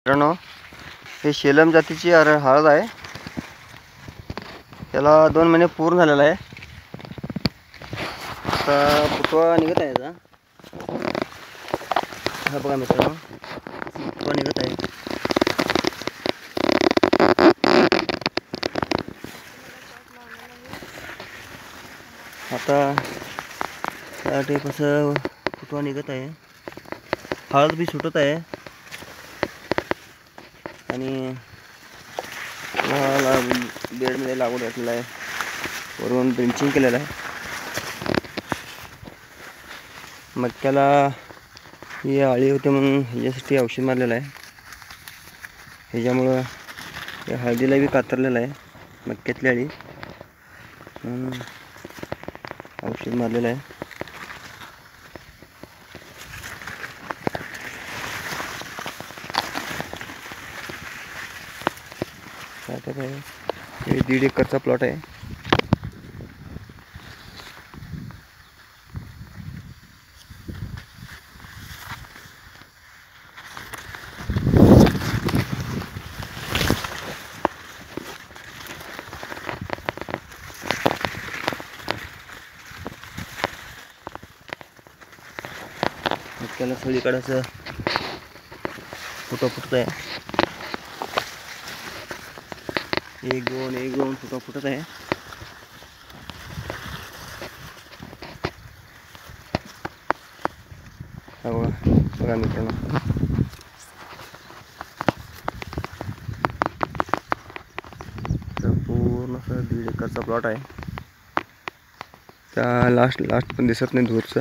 मित्रांनो, हे शेलम जातीची हळद आहे. त्याला 2 महिने पूर्ण झालेला आहे. आता फुटवा निघत आहे याचा. हा बघा मित्रांनो, फुटवा निघत आहे. आता त्या टाईप असं फुटवा निघत आहे. हळद बी सुटत आहे आणि बेडमध्ये लागवड घातलेला आहे. वरून ड्रिंचिंग केलेलं आहे. मक्याला ही आळी होते म्हणून ह्याच्यासाठी औषध मारलेलं आहे. ह्याच्यामुळं या हळदीला बी कातरलेलं आहे. मक्यातली आळी म्हणून औषध मारलेलं आहे. हे 1.5 एकरचा प्लॉट आहे. मक्याला सगळीकडे असं फुटत आहे. एक दोन फुटत आहे. बघा मित्रांनो, पूर्ण असं 1.5 एकरचा प्लॉट आहे. त्या लास्ट पण दिसत नाही दूरचा.